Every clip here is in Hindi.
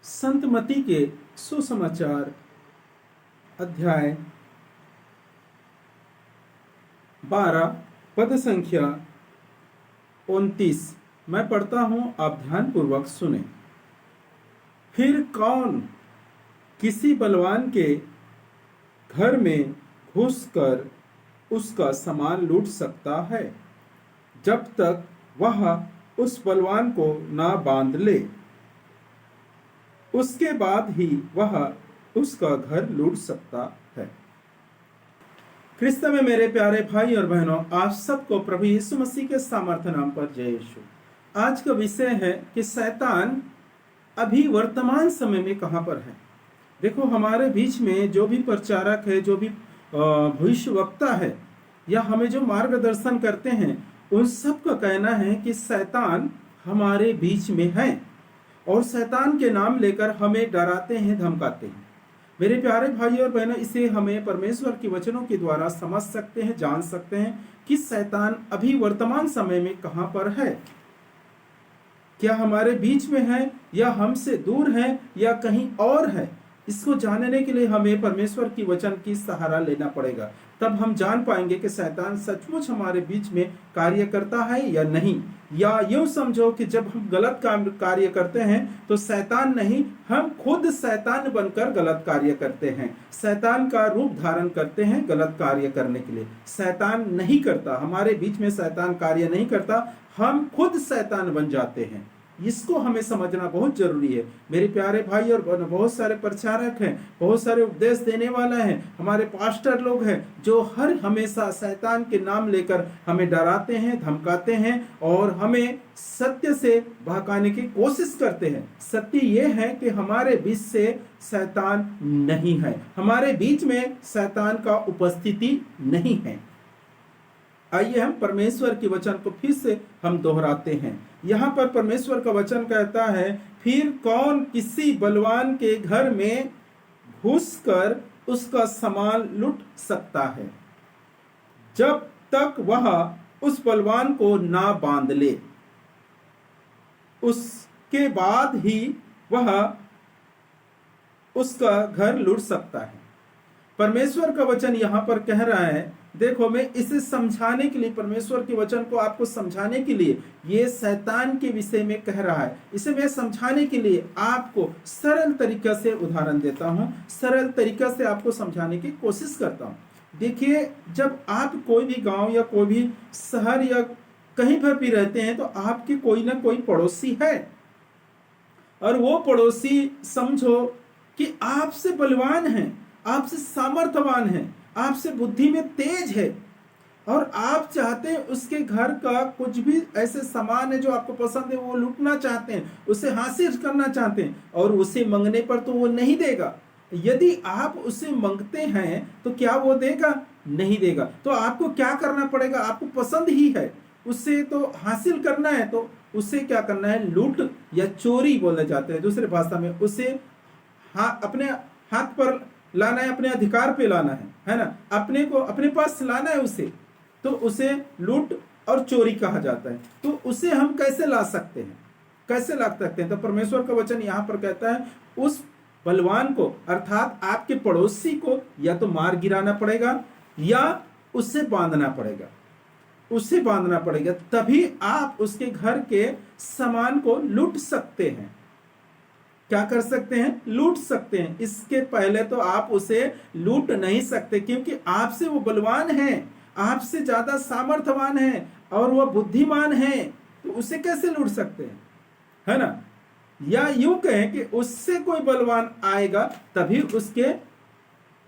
संत मती के सुसमाचार अध्याय 12 पद संख्या 29 मैं पढ़ता हूं, आप ध्यान पूर्वक सुने। फिर कौन किसी बलवान के घर में घुसकर उसका सामान लूट सकता है जब तक वह उस बलवान को ना बांध ले। उसके बाद ही वह उसका घर लूट सकता है। क्रिस्त में मेरे प्यारे भाई और बहनों, आप सबको प्रभु यीशु मसीह के सामर्थ्य नाम पर जय यीशु। आज का विषय है कि शैतान अभी वर्तमान समय में कहां पर है। देखो, हमारे बीच में जो भी प्रचारक है, जो भी भविष्यवक्ता है या हमें जो मार्गदर्शन करते हैं, उन सब का कहना है कि शैतान हमारे बीच में है और शैतान के नाम लेकर हमें डराते हैं, धमकाते हैं। मेरे प्यारे भाई और बहनों, इसे हमें परमेश्वर के वचनों के द्वारा समझ सकते हैं, जान सकते हैं कि शैतान अभी वर्तमान समय में कहां पर है। क्या हमारे बीच में है या हमसे दूर है या कहीं और है। इसको जानने के लिए हमें परमेश्वर की वचन की सहारा लेना पड़ेगा। तब हम जान पाएंगे कि शैतान सचमुच हमारे बीच में कार्य करता है या नहीं। या यूं समझो कि जब हम गलत कार्य करते हैं तो शैतान नहीं, हम खुद शैतान बनकर गलत कार्य करते हैं। शैतान का रूप धारण करते हैं गलत कार्य करने के लिए। शैतान नहीं करता, हमारे बीच में शैतान कार्य नहीं करता, हम खुद शैतान बन जाते हैं। इसको हमें समझना बहुत जरूरी है। मेरे प्यारे भाई और बहनों, बहुत सारे प्रचारक हैं, बहुत सारे उपदेश देने वाला है, हमारे पास्टर लोग हैं जो हर हमेशा शैतान के नाम लेकर हमें डराते हैं, धमकाते हैं और हमें सत्य से बहकाने की कोशिश करते हैं। सत्य ये है कि हमारे बीच से शैतान नहीं है, हमारे बीच में शैतान का उपस्थिति नहीं है। आइए हम परमेश्वर के वचन को फिर से हम दोहराते हैं। यहाँ पर परमेश्वर का वचन कहता है, फिर कौन किसी बलवान के घर में घुसकर उसका सामान लूट सकता है जब तक वह उस बलवान को ना बांध ले। उसके बाद ही वह उसका घर लूट सकता है। परमेश्वर का वचन यहाँ पर कह रहा है, देखो, मैं इसे समझाने के लिए, परमेश्वर के वचन को आपको समझाने के लिए ये शैतान के विषय में कह रहा है। इसे मैं समझाने के लिए आपको सरल तरीका से उदाहरण देता हूं, सरल तरीका से आपको समझाने की कोशिश करता हूं। देखिए, जब आप कोई भी गांव या कोई भी शहर या कहीं पर भी रहते हैं तो आपके कोई ना कोई पड़ोसी है और वो पड़ोसी समझो कि आपसे बलवान है, आपसे सामर्थ्यवान है, आपसे बुद्धि में तेज है और आप चाहते हैं उसके घर का कुछ भी ऐसे सामान है जो आपको पसंद है, वो लूटना चाहते हैं, उसे हासिल करना चाहते हैं और उसे मांगने पर तो वो नहीं देगा। यदि आप उसे मांगते हैं तो क्या वो देगा? नहीं देगा। तो आपको क्या करना पड़ेगा? आपको पसंद ही है, उसे तो हासिल करना है, तो उसे क्या करना है? लूट या चोरी बोले जाते हैं दूसरे भाषा में। उसे अपने हाथ पर लाना है, अपने अधिकार पे लाना है ना, अपने को अपने पास लाना है उसे, तो उसे लूट और चोरी कहा जाता है। तो उसे हम कैसे ला सकते हैं, कैसे ला सकते हैं? तो परमेश्वर का वचन यहाँ पर कहता है, उस बलवान को अर्थात आपके पड़ोसी को या तो मार गिराना पड़ेगा या उससे बांधना पड़ेगा, उसे बांधना पड़ेगा, तभी आप उसके घर के सामान को लूट सकते हैं। क्या कर सकते हैं? लूट सकते हैं। इसके पहले तो आप उसे लूट नहीं सकते, क्योंकि आपसे वो बलवान है, आपसे ज्यादा सामर्थ्यवान है और वह बुद्धिमान है, तो उसे कैसे लूट सकते हैं, है ना? या यूं कहें कि उससे कोई बलवान आएगा तभी उसके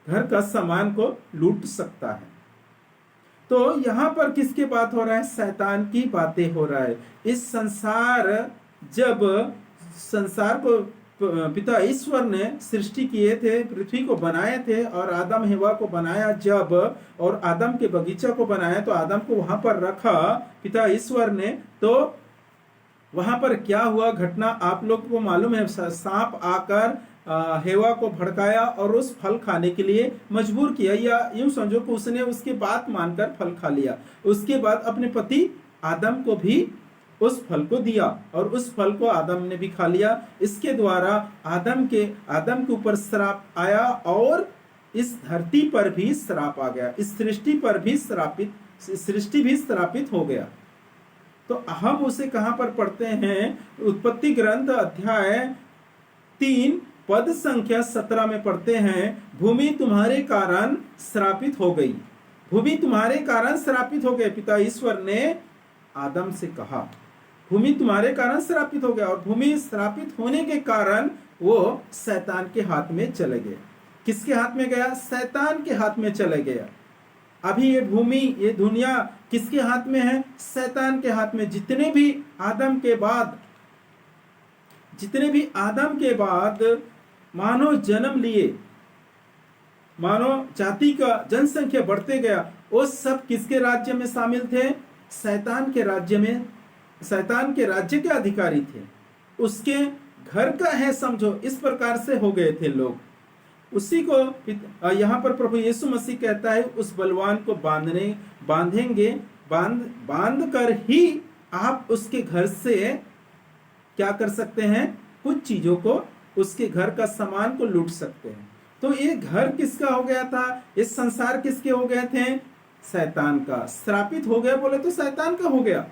घर का सामान को लूट सकता है। तो यहां पर किसकी बात हो रहा है? शैतान की बातें हो रहा है। इस जब संसार को पिता ईश्वर ने सृष्टि किए थे, पृथ्वी को बनाए थे और आदम हेवा को बनाया जब, और आदम के बगीचा को बनाया, तो आदम को वहां पर रखा पिता ईश्वर ने, तो वहां पर क्या हुआ घटना आप लोग को मालूम है। सांप आकर हेवा को भड़काया और उस फल खाने के लिए मजबूर किया, या यूं समझो कि उसने उसकी बात मानकर फल खा लिया। उसके बाद अपने पति आदम को भी उस फल को दिया और उस फल को आदम ने भी खा लिया। इसके द्वारा आदम के ऊपर श्राप आया और इस धरती पर भी श्राप आ गया, इस सृष्टि पर भी सृष्टि भी श्रापित हो गया। तो हम उसे कहां पर पढ़ते हैं? उत्पत्ति ग्रंथ अध्याय 3 पद संख्या 17 में पढ़ते हैं, भूमि तुम्हारे कारण श्रापित हो गई। भूमि तुम्हारे कारण श्रापित हो गई। पिता ईश्वर ने आदम से कहा भूमि तुम्हारे कारण श्रापित हो गया, और भूमि श्रापित होने के कारण वो शैतान के हाथ में चले गए। किसके हाथ में गया? शैतान के हाथ में चले गया। अभी ये भूमि, ये दुनिया किसके हाथ में है? शैतान के हाथ में। जितने भी आदम के बाद मानव जन्म लिए, मानव जाति का जनसंख्या बढ़ते गया, वो सब किसके राज्य में शामिल थे? शैतान के राज्य में। शैतान के राज्य के अधिकारी थे, उसके घर का है समझो, इस प्रकार से हो गए थे लोग। उसी को यहाँ पर प्रभु यीशु मसीह कहता है, उस बलवान को बांध कर ही आप उसके घर से क्या कर सकते हैं? कुछ चीजों को, उसके घर का सामान को लूट सकते हैं। तो ये घर किसका हो गया था? इस संसार किसके हो गए थे? शैतान का। श्रापित हो गया बोले तो शैतान का हो गया।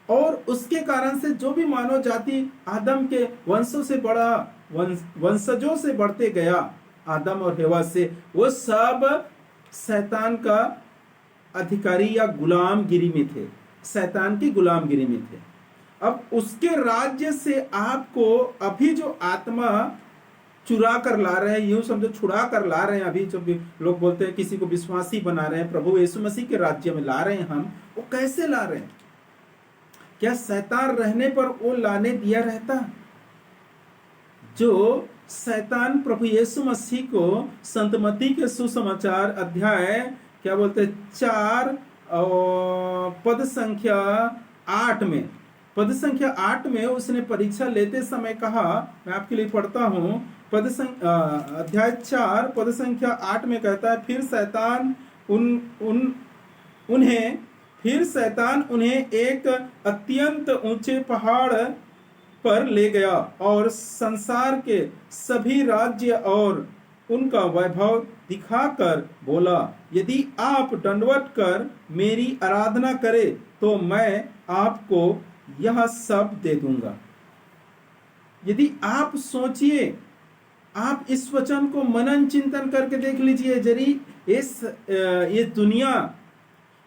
और उसके कारण से जो भी मानव जाति आदम के वंशों से बड़ा, वंशजों से बढ़ते गया, आदम और हेवा से, वो सब शैतान का अधिकारी या गुलामगिरी में थे, शैतान की गुलामगिरी में थे। अब उसके राज्य से आपको अभी जो आत्मा चुरा कर ला रहे हैं, यूं समझो छुड़ा कर ला रहे हैं, अभी जो भी लोग बोलते हैं किसी को विश्वासी बना रहे हैं, प्रभु यीशु मसीह के राज्य में ला रहे हैं हम, वो कैसे ला रहे हैं? क्या शैतान रहने पर वो लाने दिया रहता? जो शैतान प्रभु यीशु मसीह को संत मत्ती के सुसमाचार अध्याय क्या बोलते हैं 4 पद संख्या 8 में उसने परीक्षा लेते समय कहा, मैं आपके लिए पढ़ता हूं, अध्याय 4 पद संख्या 8 में कहता है, फिर शैतान उन्हें एक अत्यंत ऊंचे पहाड़ पर ले गया और संसार के सभी राज्य और उनका वैभव दिखाकर बोला, यदि आप दंडवत कर मेरी आराधना करें तो मैं आपको यह सब दे दूंगा। यदि आप सोचिए, आप इस वचन को मनन चिंतन करके देख लीजिए, जरी ये दुनिया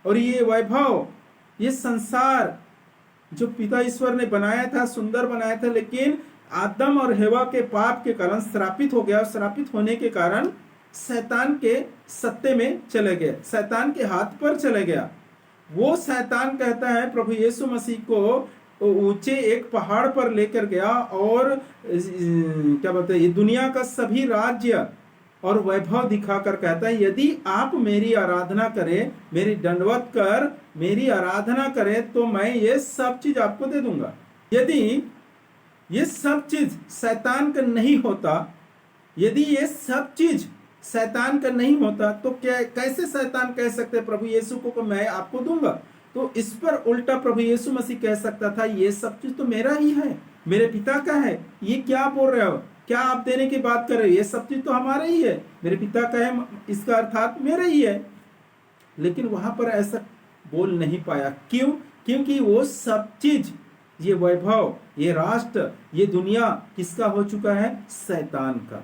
और ये वैभव, ये संसार जो पिता ईश्वर ने बनाया था, सुंदर बनाया था, लेकिन आदम और हेवा के पाप के कारण श्रापित हो गया। और श्रापित होने के कारण शैतान के सत्ते में चले गए, शैतान के हाथ पर चले गया। वो शैतान कहता है प्रभु यीशु मसीह को ऊंचे एक पहाड़ पर लेकर गया और क्या बोलते हैं, ये दुनिया का सभी राज्य और वैभव दिखाकर कहता है, यदि आप मेरी आराधना करें, मेरी दंडवत कर मेरी आराधना करें तो मैं ये सब चीज आपको दे दूंगा। यदि ये सब चीज शैतान का नहीं होता, यदि ये सब चीज शैतान का नहीं होता, तो क्या कैसे शैतान कह सकते प्रभु यीशु को मैं आपको दूंगा? तो इस पर उल्टा प्रभु यीशु मसीह कह सकता था, ये सब चीज तो मेरा ही है, मेरे पिता का है, ये क्या बोल रहे हो, क्या आप देने की बात कर रहे हो? ये सब चीज तो हमारा ही है, मेरे पिता का है, इसका अर्थात मेरा ही है। लेकिन वहां पर ऐसा बोल नहीं पाया। क्यों? क्योंकि वो सब चीज, ये वैभव, ये राष्ट्र, ये दुनिया किसका हो चुका है? शैतान का।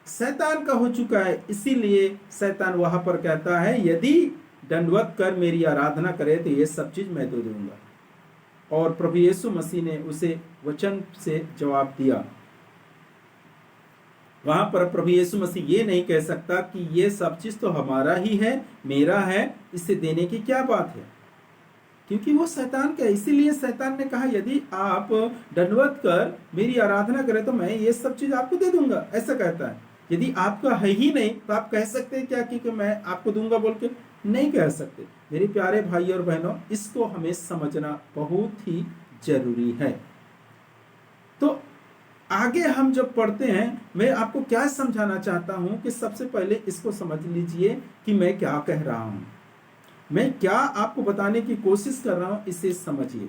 शैतान का हो चुका है। इसीलिए शैतान वहां पर कहता है, यदि दंडवत कर मेरी आराधना करे तो ये सब चीज मैं दे दूंगा। और प्रभु यीशु मसीह ने उसे वचन से जवाब दिया। वहां पर प्रभु यीशु मसीह ये नहीं कह सकता कि ये सब चीज तो हमारा ही है, मेरा है, इसे देने की क्या बात है, क्योंकि वो शैतान का है। इसीलिए शैतान ने कहा, यदि आप दंडवत कर मेरी आराधना करें तो मैं ये सब चीज आपको दे दूंगा, ऐसा कहता है। यदि आपका है ही नहीं तो आप कह सकते हैं क्या कि मैं आपको दूंगा बोल के? नहीं कह सकते। मेरे प्यारे भाई और बहनों, इसको हमें समझना बहुत ही जरूरी है। तो आगे हम जब पढ़ते हैं, मैं आपको क्या समझाना चाहता हूं कि सबसे पहले इसको समझ लीजिए कि मैं क्या कह रहा हूं, मैं क्या आपको बताने की कोशिश कर रहा हूं, इसे समझिए।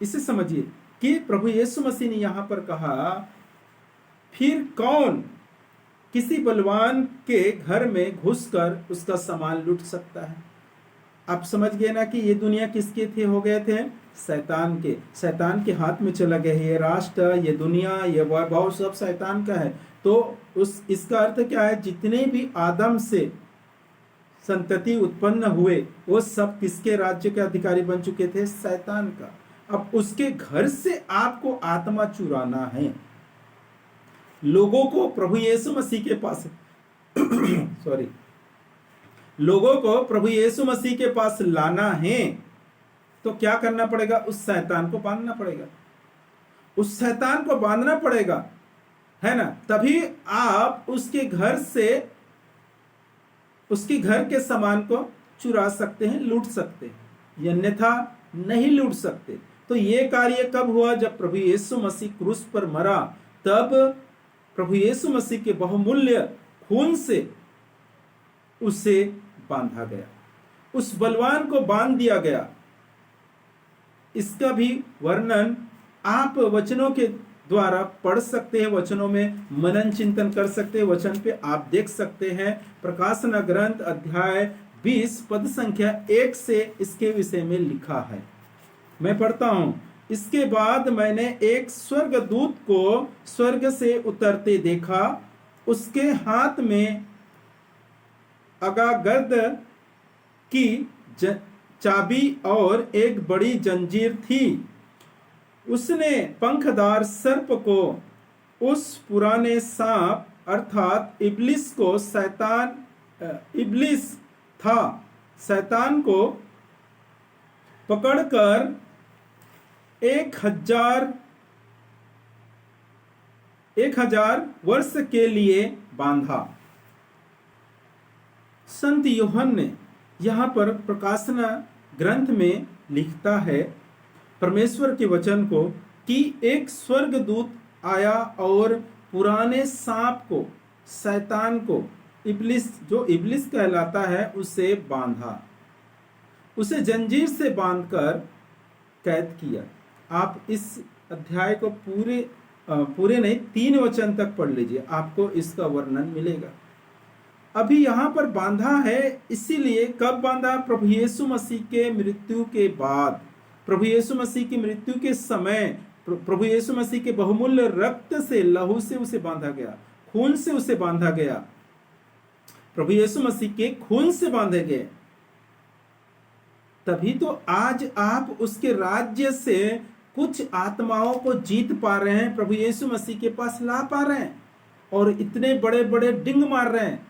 इसे समझिए कि प्रभु यीशु मसीह ने यहां पर कहा, फिर कौन किसी बलवान के घर में घुसकर उसका सामान लूट सकता है। आप समझ गए ना कि ये दुनिया किसके थे, हो गए थे शैतान के। शैतान के हाथ में चला गया है ये राष्ट्र, ये दुनिया, ये वैभव सब शैतान का है। तो इसका अर्थ क्या है, जितने भी आदम से संतति उत्पन्न हुए वो सब किसके राज्य के अधिकारी बन चुके थे, शैतान का। अब उसके घर से आपको आत्मा चुराना है, लोगों को प्रभु यीशु मसीह के पास सॉरी लोगों को प्रभु यीशु मसीह के पास लाना है, तो क्या करना पड़ेगा, उस शैतान को बांधना पड़ेगा, उस शैतान को बांधना पड़ेगा, है ना। तभी आप उसके घर से, उसके घर के सामान को चुरा सकते हैं, लूट सकते हैं, अन्यथा नहीं लूट सकते। तो ये कार्य कब हुआ, जब प्रभु यीशु मसीह क्रूस पर मरा, तब प्रभु यीशु मसीह के बहुमूल्य खून से उसे बांधा गया, उस बलवान को बांध दिया गया। इसका भी वर्णन आप वचनों के द्वारा पढ़ सकते हैं, वचनों में मनन चिंतन कर सकते हैं, वचन पे आप देख सकते हैं। प्रकाशन ग्रंथ अध्याय 20 पद संख्या 1 से इसके विषय में लिखा है। मैं पढ़ता हूं, इसके बाद मैंने एक स्वर्गदूत को स्वर्ग से उतरते देखा, उसके हाथ में अगागद की चाबी और एक बड़ी जंजीर थी। उसने पंखदार सर्प को, उस पुराने सांप अर्थात इब्लिस को, इब्लिस था, शैतान को पकड़कर 1000 वर्ष के लिए बांधा। संत यूहन्ना ने यहाँ पर प्रकाशन ग्रंथ में लिखता है परमेश्वर के वचन को, कि एक स्वर्गदूत आया और पुराने सांप को, शैतान को, इब्लिस, जो इब्लिस कहलाता है, उसे बांधा, उसे जंजीर से बांधकर कैद किया। आप इस अध्याय को पूरे नहीं 3 वचन तक पढ़ लीजिए, आपको इसका वर्णन मिलेगा। अभी यहाँ पर बांधा है, इसीलिए कब बांधा, प्रभु यीशु मसीह के मृत्यु के बाद, प्रभु यीशु मसीह की मृत्यु के समय, प्रभु यीशु मसीह के बहुमूल्य रक्त से, लहू से उसे बांधा गया, खून से उसे बांधा गया, प्रभु यीशु मसीह के खून से बांधे गए। तभी तो आज आप उसके राज्य से कुछ आत्माओं को जीत पा रहे हैं, प्रभु यीशु मसीह के पास ला पा रहे हैं, और इतने बड़े बड़े डिंग मार रहे हैं।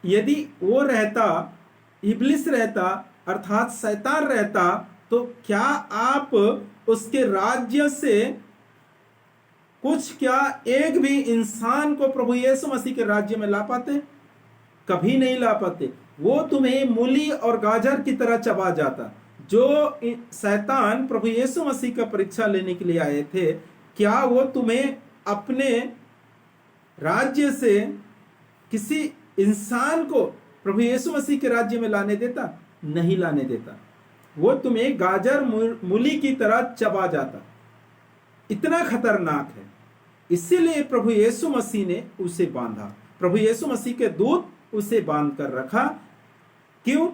यदि वो रहता, इब्लिस रहता अर्थात शैतान रहता, तो क्या आप उसके राज्य से कुछ, क्या एक भी इंसान को प्रभु यीशु मसीह के राज्य में ला पाते? कभी नहीं ला पाते। वो तुम्हें मूली और गाजर की तरह चबा जाता। जो शैतान प्रभु यीशु मसीह का परीक्षा लेने के लिए आए थे, क्या वो तुम्हें अपने राज्य से किसी इंसान को प्रभु यीशु मसीह के राज्य में लाने देता? नहीं लाने देता। वो तुम्हें गाजर मूली की तरह चबा जाता। इतना खतरनाक है। इसीलिए प्रभु यीशु मसीह ने उसे बांधा, प्रभु यीशु मसीह के दूत उसे बांध कर रखा। क्यों?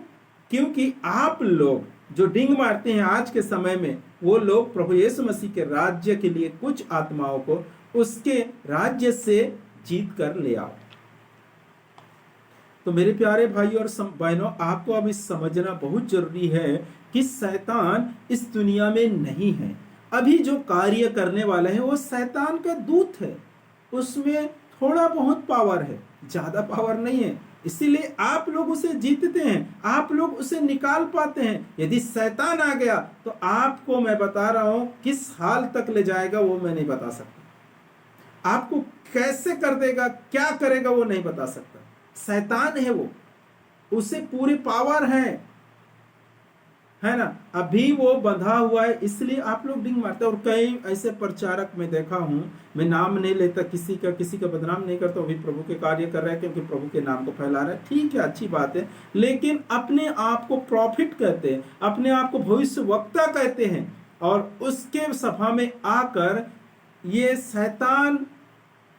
क्योंकि आप लोग जो डिंग मारते हैं आज के समय में, वो लोग प्रभु यीशु मसीह के राज्य के लिए कुछ आत्माओं को उसके राज्य से जीत कर ले आओ। तो मेरे प्यारे भाई और बहनों, आपको अब इस समझना बहुत जरूरी है कि शैतान इस दुनिया में नहीं है। अभी जो कार्य करने वाला है वो शैतान का दूत है, उसमें थोड़ा बहुत पावर है, ज्यादा पावर नहीं है। इसीलिए आप लोग उसे जीतते हैं, आप लोग उसे निकाल पाते हैं। यदि शैतान आ गया तो आपको मैं बता रहा हूं किस हाल तक ले जाएगा वो मैं नहीं बता सकता। आपको कैसे कर देगा, क्या करेगा वो नहीं बता सकता। शैतान है वो, उसे पूरी पावर है है ना, अभी वो बंधा हुआ है, इसलिए आप लोग डिंग मारते हैं। और कई ऐसे प्रचारक मैं देखा हूं, मैं नाम नहीं लेता किसी का बदनाम नहीं करता, वो भी प्रभु के कार्य कर रहा है क्योंकि प्रभु के नाम को फैला रहा है, ठीक है, अच्छी बात है। लेकिन अपने आप को प्रॉफिट कहते हैं, अपने आप को भविष्य वक्ता कहते हैं, और उसके सभा में आकर ये शैतान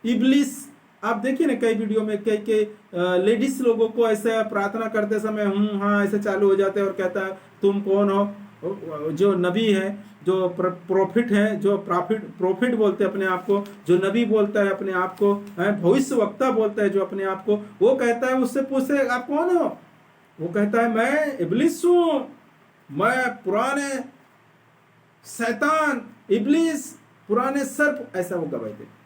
इब्लिस, आप देखिए ना कई वीडियो में कई कई लेडीज लोगों को ऐसे प्रार्थना करते समय हाँ ऐसे चालू हो जाते हैं और कहता है तुम कौन हो, जो नबी है, जो प्रॉफिट है, जो प्रॉफिट बोलते हैं अपने आप को, जो नबी बोलता है अपने आप को, भविष्य वक्ता बोलता है जो अपने आप को, वो कहता है, उससे पूछे आप कौन हो, वो कहता है मैं इब्लिस हूं, मैं पुराने शैतान इब्लिस, पुराने सर्प, ऐसा वो गवाही देते।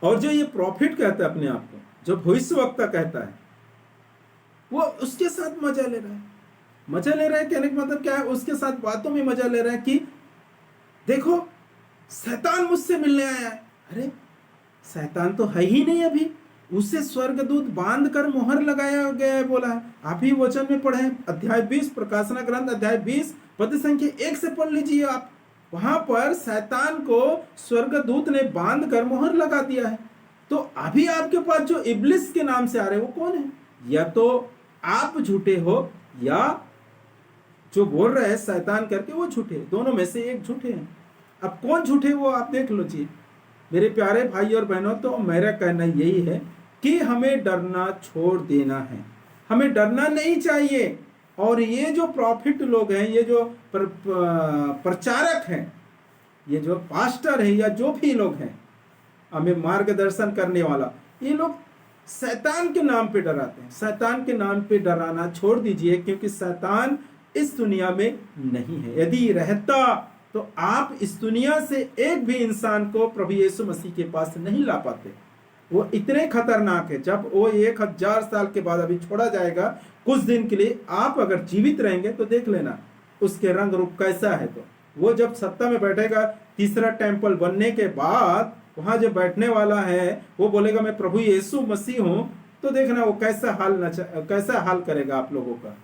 और जो ये प्रॉफिट कहता है अपने आप को, जो भविष्यवक्ता कहता है, वो उसके साथ मजा ले रहा है। मजा ले रहा है कहने का मतलब क्या है, उसके साथ बातों में मजा ले रहा है कि देखो शैतान मुझसे मिलने आया है। अरे शैतान तो है ही नहीं, अभी उसे स्वर्गदूत बांध कर मोहर लगाया गया है, बोला है। आप ही वचन में पढ़े अध्याय 20, प्रकाशना ग्रंथ अध्याय 20 पद संख्या 1 से पढ़ लीजिए आप। वहां पर शैतान को स्वर्गदूत ने बांध कर मोहर लगा दिया है। तो अभी आपके पास जो इब्लिस के नाम से आ रहे हैं वो कौन है? या तो आप झूठे हो या जो बोल रहे हैं शैतान करके वो झूठे, दोनों में से एक झूठे हैं। अब कौन झूठे वो आप देख लो जी मेरे प्यारे भाई और बहनों। तो मेरा कहना यही है कि हमें डरना छोड़ देना है, हमें डरना नहीं चाहिए। और ये जो प्रॉफिट लोग हैं, ये जो प्रचारक हैं, ये जो पास्टर है या जो भी लोग हैं हमें मार्गदर्शन करने वाला, ये लोग शैतान के नाम पे डराते हैं। शैतान के नाम पे डराना छोड़ दीजिए, क्योंकि शैतान इस दुनिया में नहीं है। यदि रहता तो आप इस दुनिया से एक भी इंसान को प्रभु यीशु मसीह के पास नहीं ला पाते। वो इतने खतरनाक है। जब वो 1000 साल के बाद अभी छोड़ा जाएगा कुछ दिन के लिए, आप अगर जीवित रहेंगे तो देख लेना उसके रंग रूप कैसा है। तो वो जब सत्ता में बैठेगा, तीसरा टेम्पल बनने के बाद वहां जो बैठने वाला है वो बोलेगा मैं प्रभु यीशु मसीह हूं, तो देखना वो कैसा हाल करेगा आप लोगों का।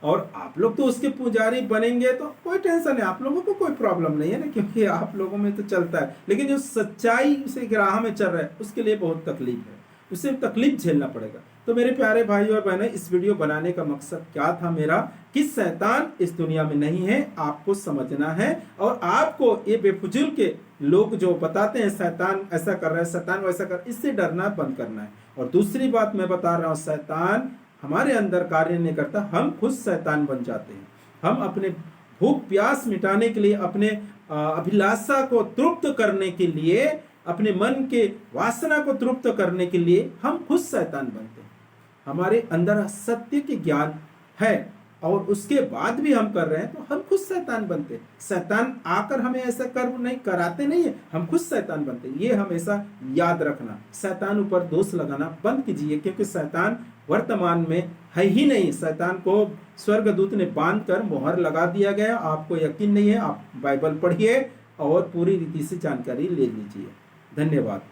और आप लोग तो उसके पुजारी बनेंगे तो कोई टेंशन है, आप लोगों को कोई प्रॉब्लम नहीं है ना, क्योंकि आप लोगों में तो चलता है। लेकिन जो सच्चाई से राह में चल रहा है उसके लिए बहुत तकलीफ है, उसे तकलीफ झेलना पड़ेगा। तो मेरे प्यारे भाई और बहनें, इस वीडियो बनाने का मकसद क्या था मेरा, कि शैतान इस दुनिया में नहीं है, आपको समझना है। और आपको ये बेफुजुल के लोग जो बताते हैं शैतान ऐसा कर रहा है, शैतान वैसा कर, इससे डरना बंद करना है। और दूसरी बात मैं बता रहा हूँ, शैतान हमारे अंदर कार्य नहीं करता, हम खुद शैतान बन जाते हैं। हम अपने भूख प्यास मिटाने के लिए, अपने अभिलाषा को तृप्त करने के लिए, अपने मन के वासना को तृप्त करने के लिए हम खुद शैतान बनते हैं। हमारे अंदर सत्य के ज्ञान है और उसके बाद भी हम कर रहे हैं तो हम खुद शैतान बनते हैं। शैतान आकर हमें ऐसा कर्म नहीं कराते नहीं है, हम खुद शैतान बनते हैं। ये हमेशा याद रखना, शैतान ऊपर दोष लगाना बंद कीजिए, क्योंकि शैतान वर्तमान में है ही नहीं। शैतान को स्वर्गदूत ने बांध कर मोहर लगा दिया गया। आपको यकीन नहीं है, आप बाइबल पढ़िए और पूरी रीति से जानकारी ले लीजिए। धन्यवाद।